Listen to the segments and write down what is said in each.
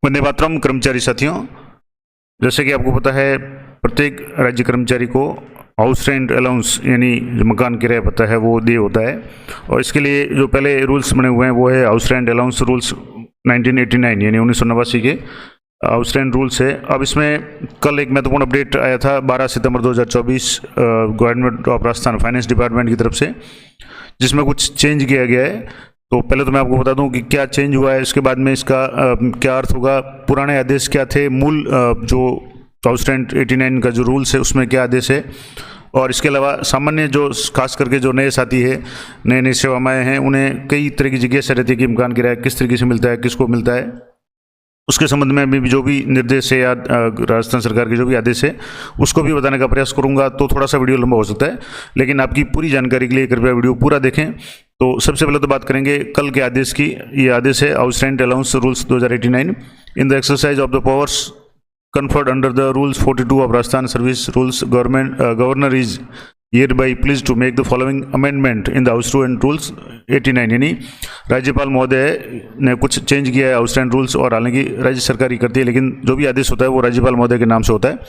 वंदे मातरम। कर्मचारी साथियों, जैसे कि आपको पता है, प्रत्येक राज्य कर्मचारी को हाउस रेंट अलाउंस यानी जो मकान किराया पता है वो दे होता है। और इसके लिए जो पहले रूल्स बने हुए हैं वो है हाउस रेंट अलाउंस रूल्स 1989 यानी 1989 के हाउस रेंट रूल्स है। अब इसमें कल एक महत्वपूर्ण अपडेट आया था 12 सितंबर 2024 government of Rajasthan finance department की तरफ से, जिसमें कुछ चेंज किया गया है। तो पहले तो मैं आपको बता दूं कि क्या चेंज हुआ है, इसके बाद में इसका क्या अर्थ होगा, पुराने आदेश क्या थे, मूल जो हाउस रेंट 89 का जो रूल्स है उसमें क्या आदेश है, और इसके अलावा सामान्य जो खास करके जो नए साथी है, नए नई सेवाएं हैं, उन्हें कई तरह की जिज्ञासा रहती है कि मकान किराया किस तरीके से मिलता है, किसको मिलता है। उसके संबंध में भी जो भी निर्देश है या राजस्थान सरकार के जो भी आदेश है उसको भी बताने का प्रयास करूंगा। तो थोड़ा सा वीडियो लंबा हो सकता है, लेकिन आपकी पूरी जानकारी के लिए कृपया वीडियो पूरा देखें। तो सबसे पहले तो बात करेंगे कल के आदेश की। ये आदेश है house rent allowance rules 2089 in the exercise of the powers conferred under the rules 42 of Rajasthan Service Rules. Governor is hereby pleased to make the following amendment in the House Rent Rules 89। यानी राज्यपाल महोदय ने कुछ change किया है house rent rules, और हालांकि राज्य सरकार ही करती है, लेकिन जो भी आदेश होता है वो राज्यपाल महोदय के नाम से होता है।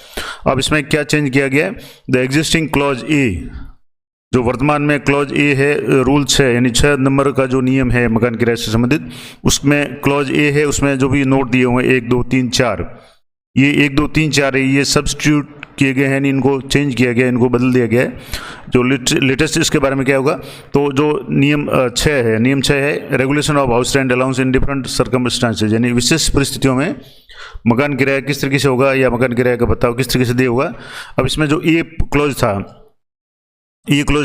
अब इसमें क्या चेंज किया गया है, द एग्जिस्टिंग क्लॉज ए, जो वर्तमान में क्लॉज ए है रूल्स है, यानी 6 नंबर का जो नियम है मकान किराए से संबंधित, उसमें क्लॉज ए है, उसमें जो भी नोट दिए हुए 1 2 3 4, ये 1 2 3 4 है, ये सब्स्टिट्यूट किए गए हैं, इनको चेंज किया गया, इनको बदल दिया गया है। जो लेटेस्ट इसके बारे में क्या होगा, तो जो नियम 6 है, नियम 6 है regulation of house rent allowance in different circumstances, यानी विशेष परिस्थितियों में मकान किराया किस तरीके से होगा या मकान किराया का बताओ किस तरीके से दे होगा। अब इसमें जो ये क्लोज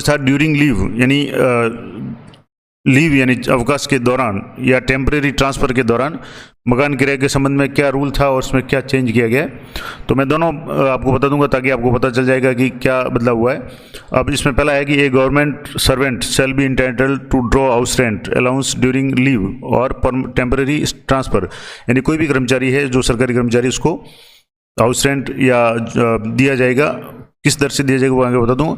था ड्यूरिंग लीव, यानी लीव यानी अवकाश के दौरान या टेम्परेरी ट्रांसफ़र के दौरान मकान किराए के संबंध में क्या रूल था और उसमें क्या चेंज किया गया है। तो मैं दोनों आपको बता दूंगा ताकि आपको पता चल जाएगा कि क्या बदलाव हुआ है। अब इसमें पहला है कि a government servant shall be entitled to draw house rent allowance during leave और टेम्परेरी ट्रांसफ़र, यानी कोई भी कर्मचारी है जो सरकारी कर्मचारी, उसको हाउस रेंट या दिया जाएगा, किस दर से दिया जाएगा वो आगे बता दूँ।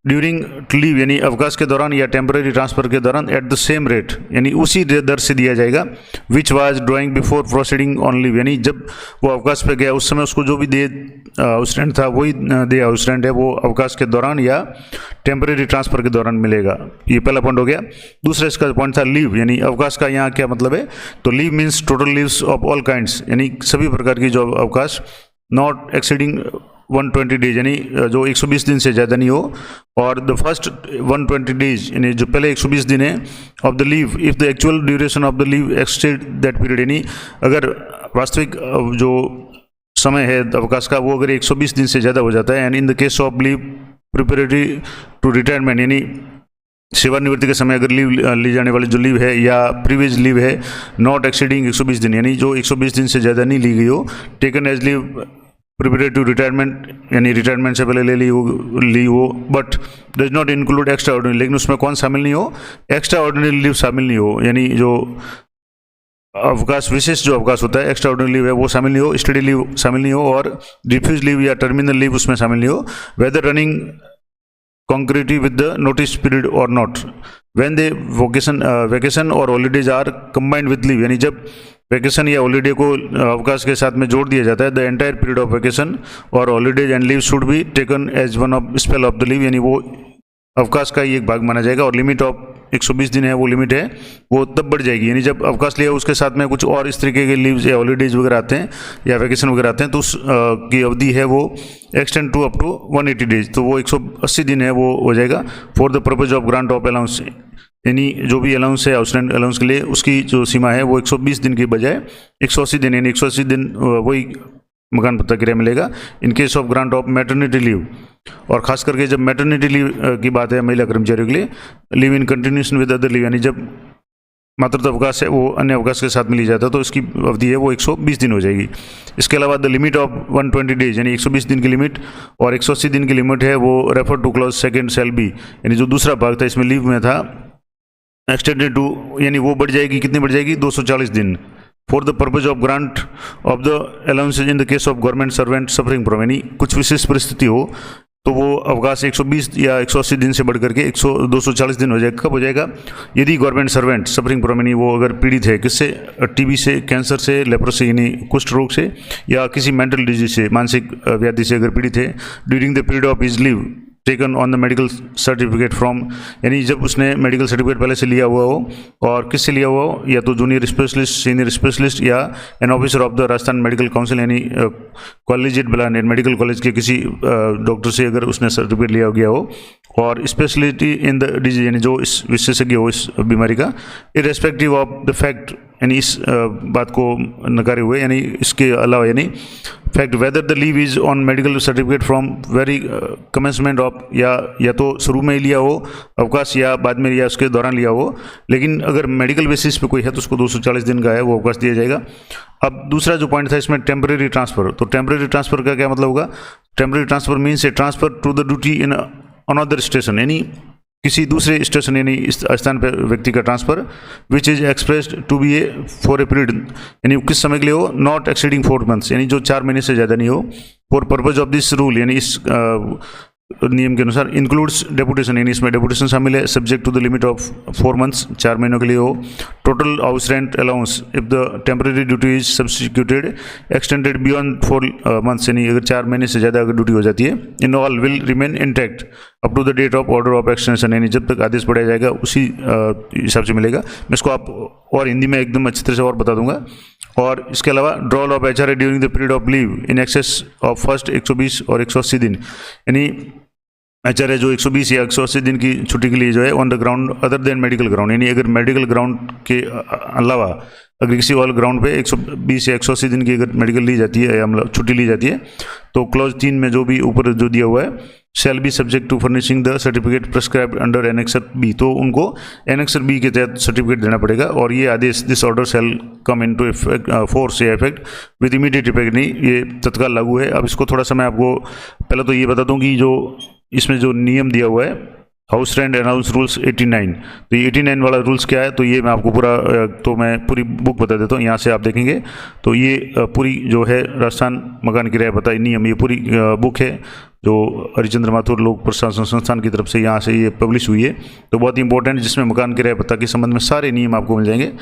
ड्यूरिंग लीव यानी अवकाश के दौरान या टेम्परेरी ट्रांसफर के दौरान एट द सेम रेट, यानी उसी दर से दिया जाएगा, which was drawing before proceeding on leave, यानी जब वो अवकाश पे गया उस समय उसको जो भी दे हाउस रेंट था वही दे हाउस रेंट है, वो अवकाश के दौरान या टेम्परेरी ट्रांसफर के दौरान मिलेगा। ये पहला पॉइंट हो गया। दूसरा इसका पॉइंट था लीव, यानी अवकाश का यहाँ क्या मतलब है, तो leave means total leaves of all kinds, यानी सभी प्रकार की जो अवकाश नॉट एक्सीडिंग 120 डेज, यानी जो 120 दिन से ज़्यादा नहीं हो, और द फर्स्ट 120 डेज यानी जो पहले 120 दिन है of the leave if the actual duration of the leave एक्सटेड that period, यानी अगर वास्तविक जो समय है अवकाश का वो अगर 120 दिन से ज़्यादा हो जाता है। And in the case of leave preparatory to retirement, यानी सेवानिवृत्ति के समय अगर लीव ली जाने वाली जो लीव है या प्रीवियस लीव है नॉट एक्सीडिंग 120 दिन, यानी जो 120 दिन से ज़्यादा नहीं ली गई हो, taken as leave prepare to retirement, यानी रिटायरमेंट से पहले ले ली हो, but does not include extraordinary, लेकिन उसमें कौन शामिल नहीं हो, एक्स्ट्रा ऑर्डिनरी लीव शामिल नहीं हो, यानी जो अवकाश विशेष जो अवकाश होता है एक्स्ट्रा ऑर्डिनरी लीव है वो शामिल नहीं हो, स्टडी लीव शामिल नहीं हो, और डिफ्यूज लीव या टर्मिनल लीव उसमें शामिल नहीं हो, whether running concurrently with the notice period or not, when the vacation और holidays are combined with leave, यानी जब वैकेशन या हॉलीडे को अवकाश के साथ में जोड़ दिया जाता है, the entire period of vacation और holidays and leave should be taken as one of spell of the leave, यानी वो अवकाश का ही एक भाग माना जाएगा, और लिमिट ऑफ 120 दिन है वो लिमिट है वो तब बढ़ जाएगी, यानी जब अवकाश लिया उसके साथ में कुछ और इस तरीके के लीव्स या हॉलीडेज वगैरह आते हैं या वैकेशन वगैरह आते हैं, तो उस की अवधि है वो extend to up to 180 days, तो वो 180 दिन है वो हो जाएगा। For the purpose of grant of allowance, यानी जो भी अलाउंस है हाउस रेंट अलाउंस के लिए उसकी जो सीमा है वो 120 दिन की बजाय 180 दिन, यानी 180 दिन वही मकान पट्टा किराया मिलेगा in case of grant of maternity leave, और खास करके जब मैटरनिटी लीव की बात है महिला कर्मचारियों के लिए, leave in continuation with other leave, यानी जब मातृत्व अवकाश है वो अन्य अवकाश के साथ मिली जाता है तो इसकी अवधि है वो 120 दिन हो जाएगी। इसके अलावा द लिमिट ऑफ 120 डेज, यानी 120 दिन की लिमिट और 180 दिन की लिमिट है वो refer two clause second shall be, यानी जो दूसरा भाग था इसमें लीव में था एक्सटेंडेड टू, यानी वो बढ़ जाएगी, कितनी बढ़ जाएगी 240 दिन, for the purpose of grant of the allowances in the case of government servant suffering from, यानी कुछ विशेष परिस्थिति हो तो वो अवकाश 120 या 180 दिन से बढ़ करके 240 दिन हो जाएगा। कब हो जाएगा? यदि गवर्नमेंट सर्वेंट सफरिंग फ्रॉम यानी वो अगर पीड़ित है किससे? टीबी से, कैंसर से, लेप्रोसी यानी कुष्ठ रोग से, या किसी मेंटल डिजीज से, मानसिक व्याधि से अगर पीड़ित है, during the period of his leave taken on the medical certificate from, यानी जब उसने मेडिकल सर्टिफिकेट पहले से लिया हुआ हो, और किससे लिया हुआ हो? या तो जूनियर स्पेशलिस्ट, सीनियर स्पेशलिस्ट, या an officer of the Rajasthan medical council यानी कॉलेजिएट ब्लान मेडिकल कॉलेज के किसी डॉक्टर से अगर उसने सर्टिफिकेट लिया गया हो, और स्पेशलिटी इन द डिजीज यानी जो इस विशेषज्ञ हो इस बीमारी का, इरेस्पेक्टिव ऑफ द फैक्ट यानी इस बात को नकारे हुए, यानी इसके अलावा यानी fact whether the leave is on medical certificate from very commencement of, या तो शुरू में ही लिया हो अवकाश या बाद में लिया उसके दौरान लिया हो, लेकिन अगर मेडिकल बेसिस पे कोई है तो उसको 240 दिन का है वो अवकाश दिया जाएगा। अब दूसरा जो पॉइंट था इसमें टेम्परेरी ट्रांसफर, तो टेम्परेरी ट्रांसफर का क्या मतलब होगा? Temporary transfer means a transfer to the duty in another station, यानी किसी दूसरे स्टेशन यानी इस स्थान पर व्यक्ति का transfer, which is expressed to be a for a period, यानी किस समय के लिए हो? नॉट एक्सीडिंग 4 मंथ्स, यानी जो 4 महीने से ज़्यादा नहीं हो। For purpose of this rule, यानी इस नियम के अनुसार, इंक्लूड्स डेपुटेशन, यानी इसमें डेपुटेशन शामिल है, subject to the limit of 4 months, 4 महीनों के लिए हो। Total house rent allowance if the temporary duty is substituted extended beyond 4 months, यानी अगर 4 महीने से ज़्यादा अगर ड्यूटी हो जाती है, in all will remain intact up to the date of order of extension, यानी जब तक आदेश बढ़ाया जाएगा उसी हिसाब से मिलेगा। मैं इसको आप और हिंदी में एकदम अच्छी तरह से और बता दूंगा। और इसके अलावा drawal of HRA during the period of leave in excess of first 120 और 180 दिन, यानी एचआरए जो 120 या 180 दिन की छुट्टी के लिए जो है on the ground other than medical ground, यानी अगर मेडिकल ग्राउंड के अलावा अगर किसी और ग्राउंड पे 120 या 180 दिन की अगर मेडिकल ली जाती है या मतलब छुट्टी ली जाती है, तो क्लॉज 3 में जो भी ऊपर जो दिया हुआ है, shall be subject to furnishing the certificate prescribed under annexure B, तो उनको एनेक्सर बी के तहत सर्टिफिकेट देना पड़ेगा। और ये आदेश this order shall come into force या इफेक्ट विद इमीडिएट इफेक्ट, नहीं ये तत्काल लागू है। अब इसको थोड़ा सा मैं आपको पहले तो ये बता दूं कि जो इसमें जो नियम दिया हुआ है हाउस रेंट अनाउंस रूल्स 89, तो ये 89 वाला रूल्स क्या है, तो ये मैं आपको पूरा तो मैं पूरी बुक बता देता हूँ, यहाँ से आप देखेंगे तो ये पूरी जो है राजस्थान मकान किराया भत्ता नियम, ये पूरी बुक है जो हरिचंद्र माथुर लोक प्रशासन संस्थान की तरफ से यहाँ से ये पब्लिश हुई है, तो बहुत ही इंपॉर्टेंट, जिसमें मकान किराया भत्ता के संबंध में सारे नियम आपको मिल जाएंगे।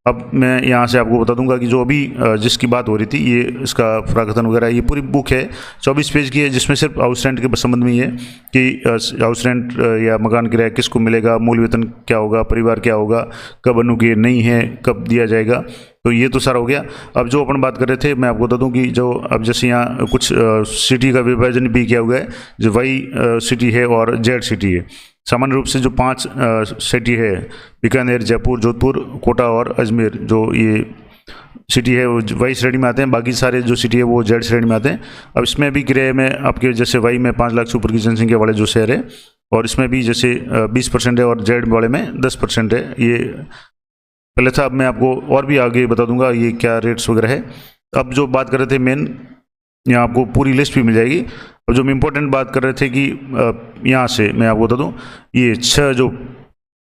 अब मैं यहाँ से आपको बता दूंगा कि जो अभी जिसकी बात हो रही थी, ये इसका प्राकथन वगैरह ये पूरी बुक है 24 पेज की है, जिसमें सिर्फ हाउस रेंट के संबंध में ही है कि हाउस रेंट या मकान किराया किसको मिलेगा, मूल वेतन क्या होगा, परिवार क्या होगा, कब अनुकीय नहीं है, कब दिया जाएगा, तो ये तो सारा हो गया। अब जो अपन बात कर रहे थे, मैं आपको बता दूं कि जो अब जैसे यहाँ कुछ सिटी का विभाजन भी किया हुआ है, जो वाई सिटी है और जेड सिटी है। सामान्य रूप से जो 5 सिटी है, बीकानेर, जयपुर, जोधपुर, कोटा और अजमेर, जो ये सिटी है वो वाई श्रेणी में आते हैं, बाकी सारे जो सिटी है वो जेड श्रेणी में आते हैं। अब इसमें भी किराए में आपके जैसे वाई में 5 लाख से ऊपर की जनसंख्या वाले जो शहर है, और इसमें भी जैसे 20% है और जेड वाले में 10% है, ये पहले था। अब मैं आपको और भी आगे बता दूंगा ये क्या रेट्स वगैरह है। अब जो बात कर रहे थे मेन, यहाँ आपको पूरी लिस्ट भी मिल जाएगी। और जो हम इम्पोर्टेंट बात कर रहे थे कि यहाँ से मैं आपको बता दूँ, ये 6 जो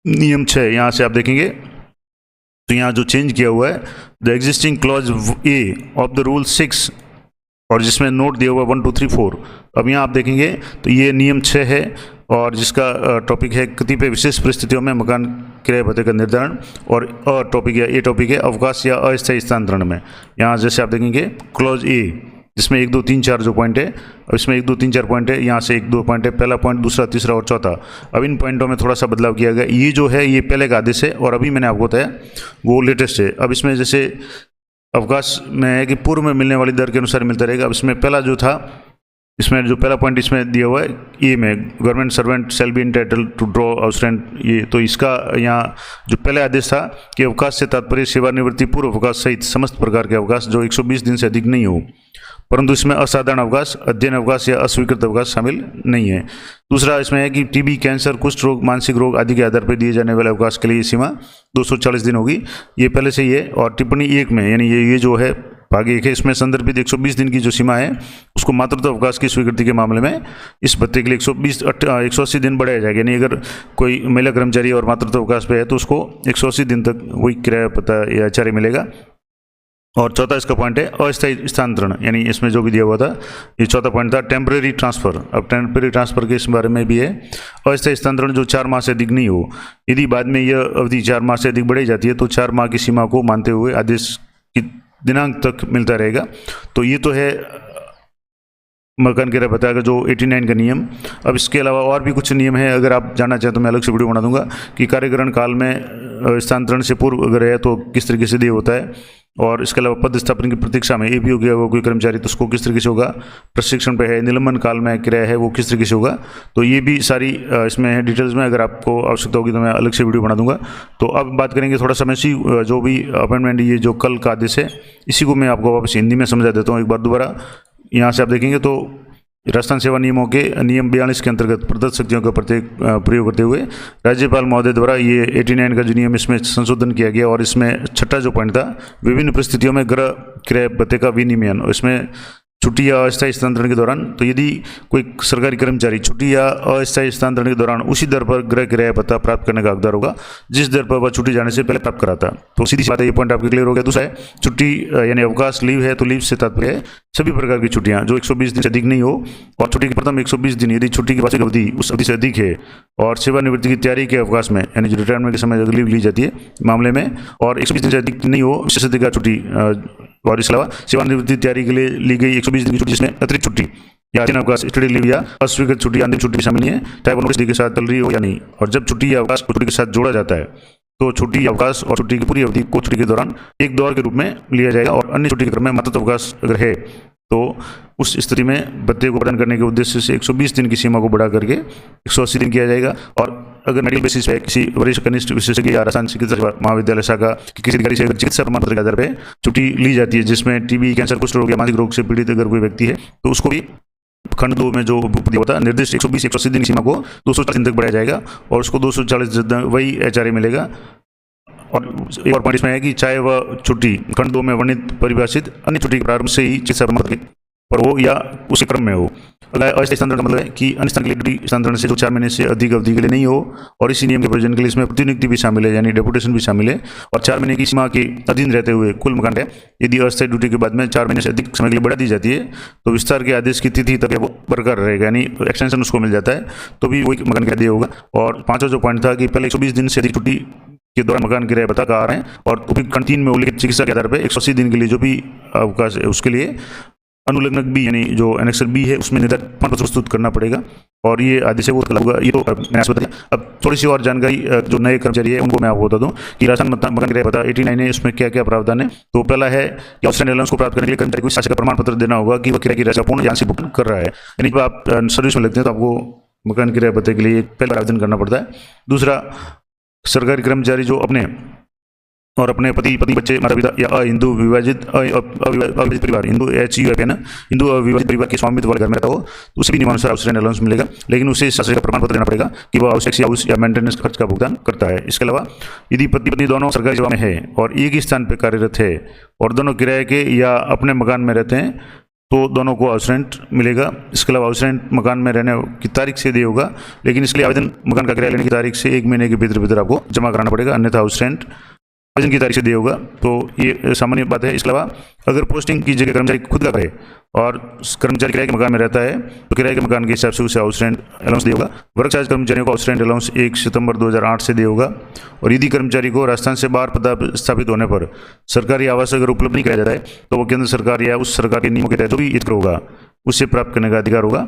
नियम 6 यहाँ से आप देखेंगे तो यहाँ जो चेंज किया हुआ है, the existing clause A of the rule 6, और जिसमें नोट दिया हुआ 1 2 3 4। अब यहाँ आप देखेंगे तो ये नियम 6 है, और जिसका टॉपिक है कतिपय विशेष परिस्थितियों में मकान किराए भत्ते का निर्धारण, और टॉपिक है ये टॉपिक है अवकाश या अस्थायी स्थानांतरण में। यहाँ जैसे आप देखेंगे क्लॉज ए, जिसमें 1 2 3 4 जो पॉइंट है, अब इसमें 1 2 3 4 पॉइंट है, यहाँ से 1 2 पॉइंट है, पहला पॉइंट, दूसरा, तीसरा और चौथा। अब इन पॉइंटों में थोड़ा सा बदलाव किया गया। ये जो है ये पहले का आदेश है, और अभी मैंने आपको बताया वो लेटेस्ट है। अब इसमें जैसे अवकाश में है कि पूर्व में मिलने वाली दर के अनुसार मिलता रहेगा। अब इसमें पहला जो था, इसमें जो पहला पॉइंट इसमें दिया हुआ है ए में, government servant shall be entitled to draw house rent, ये तो इसका यहाँ जो पहले आदेश था कि अवकाश से तात्पर्य सेवानिवृत्ति पूर्व अवकाश सहित समस्त प्रकार के अवकाश जो 120 दिन से अधिक नहीं हो, परंतु इसमें असाधारण अवकाश, अध्ययन अवकाश या अस्वीकृत अवकाश शामिल नहीं है। दूसरा इसमें है कि टीबी, कैंसर, कुष्ठ रोग, मानसिक रोग आदि के आधार पर दिए जाने वाले अवकाश के लिए सीमा 240 दिन होगी, ये पहले से ही है। और टिप्पणी 1 में यानी ये जो है भाग 1 है, इसमें संदर्भित 120 दिन की जो सीमा है उसको मातृत्व अवकाश की स्वीकृति के मामले में इस भत्ते के लिए 180 दिन बढ़ाया जाएगा। यानी अगर कोई महिला कर्मचारी और मातृत्व अवकाश पे है तो उसको 180 दिन तक वही किराया भत्ता या एचआरए मिलेगा। और चौथा इसका पॉइंट है अस्थायी स्थानांतरण, यानी इसमें जो भी दिया हुआ था ये चौथा पॉइंट था टेम्परेरी ट्रांसफर। अब टेम्परेरी ट्रांसफर के इस बारे में भी है, अस्थायी स्थानांतरण जो 4 माह से अधिक नहीं हो। यदि बाद में यह अवधि 4 माह से अधिक बढ़ाई जाती है तो 4 माह की सीमा को मानते हुए आदेश की दिनांक तक मिलता रहेगा। तो ये तो है मकान किराया भत्ता का जो 89 का नियम। अब इसके अलावा और भी कुछ नियम है, अगर आप जानना चाहें तो मैं अलग से वीडियो बना दूंगा कि कार्यकरण काल में स्थानांतरण से पूर्व अगर है तो किस तरीके से दिया होता है, और इसके अलावा पद स्थापन की प्रतीक्षा में एपीओ किया हुआ कोई कर्मचारी तो उसको किस तरीके से होगा, प्रशिक्षण पे है, निलंबन काल में किराया है वो किस तरीके से होगा। तो ये भी सारी इसमें है डिटेल्स में, अगर आपको आवश्यकता होगी तो मैं अलग से वीडियो बना दूंगा। तो अब बात करेंगे थोड़ा समय से जो भी अपॉइंटमेंट ये जो कल का आदेश है इसी को मैं आपको वापस हिंदी में समझा देता हूँ एक बार दोबारा। यहाँ से आप देखेंगे तो राजस्थान सेवा नियमों के नियम 42 के अंतर्गत प्रदत्त शक्तियों का प्रयोग करते हुए राज्यपाल महोदय द्वारा ये 89 का जो नियम इसमें संशोधन किया गया, और इसमें छठा जो पॉइंट था विभिन्न परिस्थितियों में गृह किराया भत्ते का विनियमन, इसमें छुट्टी या अस्थायी स्थानांतरण के दौरान, तो यदि कोई सरकारी कर्मचारी छुट्टी या अस्थायी स्थानांतरण के दौरान उसी दर पर गृह किराया भत्ता प्राप्त करने का हकदार होगा जिस दर पर वह छुट्टी जाने से पहले प्राप्त करा था। तो सीधी सी बात है, ये पॉइंट आपके क्लियर हो गया। दूसरा है छुट्टी यानी अवकाश, लीव है तो लीव से तात्पर्य है सभी प्रकार की छुट्टियां जो 120 दिन से अधिक नहीं हो, और छुट्टी के प्रथम 120 दिन यदि छुट्टी की वार्षिक अवधि उस अवधि से अधिक है, और सेवानिवृत्ति की तैयारी के अवकाश में यानी जो रिटायरमेंट के समय लीव ली जाती है मामले में, और 120 दिन से अधिक नहीं हो विशेषाधिकार छुट्टी, और इसके अलावा सेवानिवृत्ति तैयारी के लिए ली गई 120 दिन की छुट्टी जिसमें अतिरिक्त छुट्टी या अधीन अवकाश, स्टडी लीव या अस्वीकृत छुट्टी, अंतिम छुट्टी शामिल नहीं है, चाहे वो नोटिस के साथ चल रही हो या नहीं। और जब छुट्टी या अवकाश को छुट्टी के साथ जोड़ा जाता है तो छुट्टी या अवकाश और छुट्टी की पूरी अवधि को छुट्टी के दौरान एक दौर के रूप में लिया जाएगा, और अन्य छुट्टी के क्रम में मातृत्व अवकाश अगर है तो उस स्थिति में भत्ते को प्रदान करने के उद्देश्य से 120 दिन की सीमा को बढ़ा करके 180 दिन किया जाएगा। और अगर मेडिकल बेसिस पे किसी वरिष्ठ कनिष्ठ विशेषज्ञ या राजस्थान चिकित्सा महाविद्यालय शाखा की किसी अधिकारी से चिकित्सा प्रमाण पत्र के आधार पर छुट्टी ली जाती है जिसमें टीबी, कैंसर, कुष्ठ रोग या मानसिक रोग से पीड़ित अगर कोई व्यक्ति है तो उसको भी खंड 2 में जो दिया होता है निर्दिष्ट 120-180 दिन की सीमा को 240 दिन तक बढ़ाया जाएगा, और उसको 240 दिन वही एचआरए मिलेगा। और एक और पॉइंट इसमें है कि चाहे वह छुट्टी खंड 2 में वर्णित परिभाषित अन्य छुट्टी के प्रारंभ से ही चिकित्सा प्रमाण पत्र पर हो या उसी क्रम में हो। अस्थायी स्थानांतरण का मतलब है कि अन्य स्थान के लिए स्थानांतरण से जो 4 महीने से अधिक अवधि के लिए नहीं हो, और इसी नियम के प्रयोजन के लिए इसमें प्रतिनियुक्ति भी शामिल है यानी डेपुटेशन भी शामिल है, और 4 महीने की सीमा के अधीन रहते हुए कुल मकान है यदि अस्थायी ड्यूटी के बाद में 4 महीने से अधिक समय के लिए बढ़ा दी जाती है तो विस्तार के आदेश की तिथि तक वो बरकरार रहेगा, यानी एक्सटेंशन उसको मिल जाता है तो भी वही मकान किराया दिया होगा। और पांचवा जो पॉइंट था कि पहले 120 दिन से अधिक छुट्टी के दौरान मकान किराया भत्ता का आ रहे हैं, और खंड 3 में उल्लिखित चिकित्सा के आधार पर 180 दिन के लिए जो भी अवकाश है उसके लिए अनुलग्नक बी यानी जो एनेक्सर बी है उसमें निर्धारित प्रमाण पत्र प्रस्तुत करना पड़ेगा, और ये आदेश है वो होगा। ये तो मैंने आपको बताया। अब थोड़ी सी और जानकारी जो नए कर्मचारी है उनको मैं आपको बता दूं कि राजस्थान मकान किराया भत्ता 89 है, इसमें क्या क्या प्रावधान है। तो पहला है कि आउटस्टैंडिंग अलाउंस को प्राप्त करने के लिए कर्मचारी को शासन का प्रमाण पत्र देना होगा कि वह किराए की राशि पूर्ण या आंशिक भुगतान कर रहा है, यानी जब आप सर्विस में लगते हैं तो आपको मकान किराया भत्ते के लिए पहले आवेदन करना पड़ता है। दूसरा, सरकारी कर्मचारी जो अपने और अपने पति बच्चे माता पिता या हिंदू विभाजित अविभाजित परिवार हिंदू HUF है ना, हिंदू अविभाजित परिवार के स्वामित्व वाले घर में रहता हो तो उसे भी नियमानुसार आउटस्टैंडिंग अलाउंस मिलेगा, लेकिन उसे शासन का प्रमाण पत्र देना पड़ेगा कि वह आवश्यक हाउस या मेंटेनेंस खर्च का भुगतान करता है। इसके अलावा यदि पति पत्नी दोनों सरकारी सेवा में है और एक ही स्थान पर कार्यरत है और दोनों किराए के या अपने मकान में रहते हैं तो दोनों को हाउस रेंट मिलेगा। इसके अलावा हाउस रेंट मकान में रहने की तारीख से दिया होगा, लेकिन इसके लिए आवेदन मकान का किराया लेने की तारीख से 1 महीने के भीतर आपको जमा कराना पड़ेगा, अन्यथा हाउस रेंट आवेदन की तारीख से दिया होगा। तो ये सामान्य बात है। इसके अलावा अगर पोस्टिंग की जगह कर्मचारी खुद का करे और कर्मचारी किराए के मकान में रहता है तो किराए के मकान के हिसाब से उसे हाउस रेंट अलाउंस दिया होगा। वर्क चार्ज कर्मचारियों को हाउस रेंट अलाउंस 1 सितंबर 2008 से दिया होगा। और यदि कर्मचारी को राजस्थान से बाहर पता स्थापित होने पर सरकारी आवास अगर उपलब्ध नहीं कराया जाता है तो वो केंद्र सरकार या उस सरकार के नियमों के तहत जो भी हित होगा उससे प्राप्त करने का अधिकार होगा।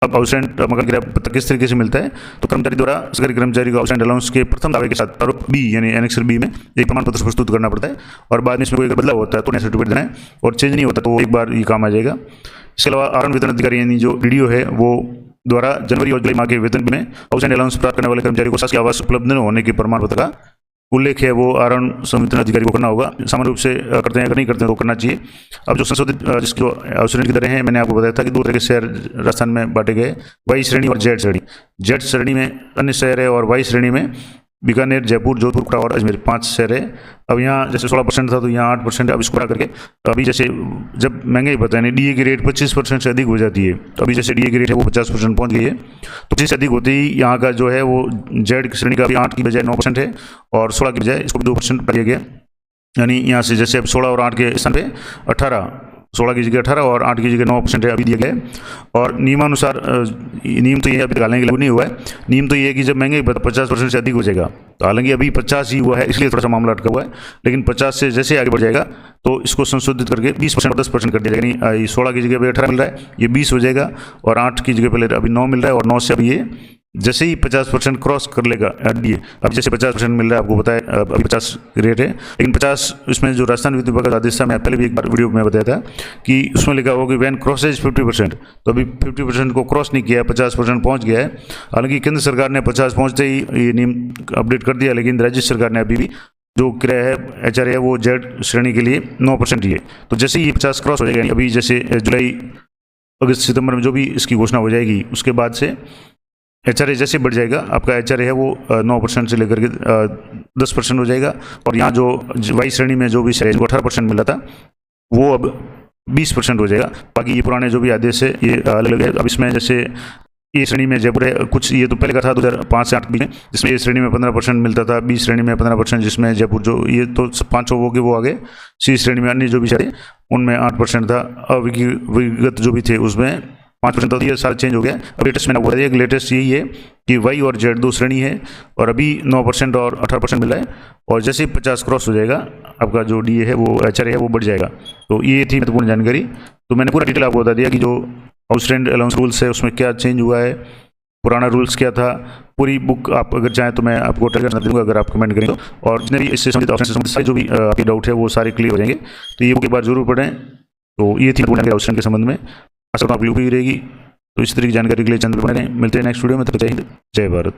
अब हाउस रेंट मकान किराया पत्र किस तरीके से मिलता है तो कर्मचारी द्वारा सरकारी कर्मचारी को हाउस रेंट अलाउंस के प्रथम दावे के साथ प्रारूप बी यानी एनेक्सर बी में एक प्रमाण पत्र प्रस्तुत करना पड़ता है, और बाद में इसमें कोई अगर बदलाव होता है तो नया सर्टिफिकेट देना है, और चेंज नहीं होता तो एक बार ये काम आ जाएगा। इसके अलावा आरण वितरण अधिकारी यानी जो DDO है वो द्वारा जनवरी और जुलाई माह के वेतन में हाउस रेंट अलाउंस प्राप्त करने वाले कर्मचारी को शासकीय आवास उपलब्ध न होने के प्रमाण पत्र का उल्लेख है वो आरण संवितरण अधिकारी को करना होगा। सामान्य रूप से करते हैं, अगर नहीं करते हैं तो करना चाहिए। अब जो संशोधित जिसकी हाउस रेंट की दरें हैं मैंने आपको बताया था कि 2 तरह के शहर राजस्थान में बांटे गए, वाई श्रेणी और जेड श्रेणी। जेड श्रेणी में अन्य शहर है और वाई श्रेणी में बीकानेर, जयपुर, जोधपुर, कोटा और अजमेर 5 शहर है। अब यहाँ जैसे 16% था तो यहाँ 8% है। अब इसको बढ़ा करके अभी जैसे जब महंगाई बढ़ता है DA की रेट 25% से अधिक हो जाती है, तो अभी जैसे DA की रेट है वो 50% पहुँच गई है, तो 25 से अधिक होते ही यहाँ का जो है वो जेड श्रेणी का अभी 8 की बजाय 9% है और 16 की बजाय इसको 2% बढ़ गया। यानी यहाँ से जैसे अब 16 और 8 के स्थान पे 18, 16 की जगह 18 और 8 की जगह 9% अभी दिया गया है। और नियमानुसार नियम तो ये अभी डालने के लागू नहीं हुआ है। नियम तो ये है कि जब महंगाई 50% से अधिक हो जाएगा, तो हालांकि अभी 50 ही हुआ है, इसलिए थोड़ा सा मामला अटका हुआ है, लेकिन 50 से जैसे आगे बढ़ जाएगा तो इसको संशोधित करके 20% और 10% कर दिया जाएगा। यानी 16 की जगह पे 18 मिल रहा है, ये 20 हो जाएगा, और 8 की जगह पहले अभी 9 मिल रहा है, और 9 से अभी ये जैसे ही 50% क्रॉस कर लेगा डी, अब जैसे 50% मिल रहा है, आपको पता है अभी 50 रेट है, लेकिन 50 इसमें जो राजस्थान विद्युत विभाग का आदेश था, मैं पहले भी एक बार वीडियो में बताया था कि उसमें लिखा हुआ कि वैन क्रॉसेज 50%, तो अभी 50% को क्रॉस नहीं किया, 50% पहुंच गया है। हालांकि केंद्र सरकार ने 50 पहुंचते ही ये नियम अपडेट कर दिया, लेकिन राज्य सरकार ने अभी भी जो किराया है HRA है वो जेड श्रेणी के लिए 9% ही है। तो जैसे ही ये 50 क्रॉस हो जाएगा, अभी जैसे जुलाई, अगस्त, सितंबर में जो भी इसकी घोषणा हो जाएगी, उसके बाद से HRA जैसे बढ़ जाएगा, आपका HRA है वो 9% से लेकर के 10% हो जाएगा। और यहाँ जो वाई श्रेणी में जो भी 18% मिला था, वो अब 20% हो जाएगा। बाकी ये पुराने जो भी आदेश है ये अलग है। अब इसमें जैसे ए श्रेणी में जयपुर है, कुछ ये तो पहले का था 2005 से 8 के बीच में, जिसमें ए श्रेणी में 15% मिलता था, बी श्रेणी में 15%, जिसमें जयपुर जो ये तो 5 हो गए वो आगे, सी श्रेणी में अन्य जो भी शहर उनमें 8% था, अविगत जो भी थे उसमें 5%। तो ये सारा चेंज हो गया। अब लेटेस्ट मैंने बता दिया कि लेटेस्ट यही है कि वाई और जेड 2 श्रेणी है, और अभी 9% और 18% मिला है, और जैसे ही 50 क्रॉस हो जाएगा, आपका जो डी है वो HRA है वो बढ़ जाएगा। तो ये थी महत्वपूर्ण जानकारी। तो मैंने पूरा डिटेल आपको बता दिया कि जो हाउस रेंट अलाउंस रूल्स है उसमें क्या चेंज हुआ है, पुराना रूल्स क्या था। पूरी बुक आप अगर चाहें तो मैं आपको टेलीग्राम दूंगा, अगर आप कमेंट करें तो, और जितने भी इससे संबंधित ऑप्शन से संबंधित सारे जो भी आपके डाउट है वो सारे क्लियर हो जाएंगे। तो ये बुक एक बार जरूर पढ़ें। तो ये थी पूर्ण हाउस रेंट के संबंध में, आशा करता हूँ आपकी उपयोगी रहेगी। तो इस तरह की जानकारी के लिए चैनल पर बने रहें। मिलते हैं नेक्स्ट वीडियो में। तब तक जय हिंद, जय भारत।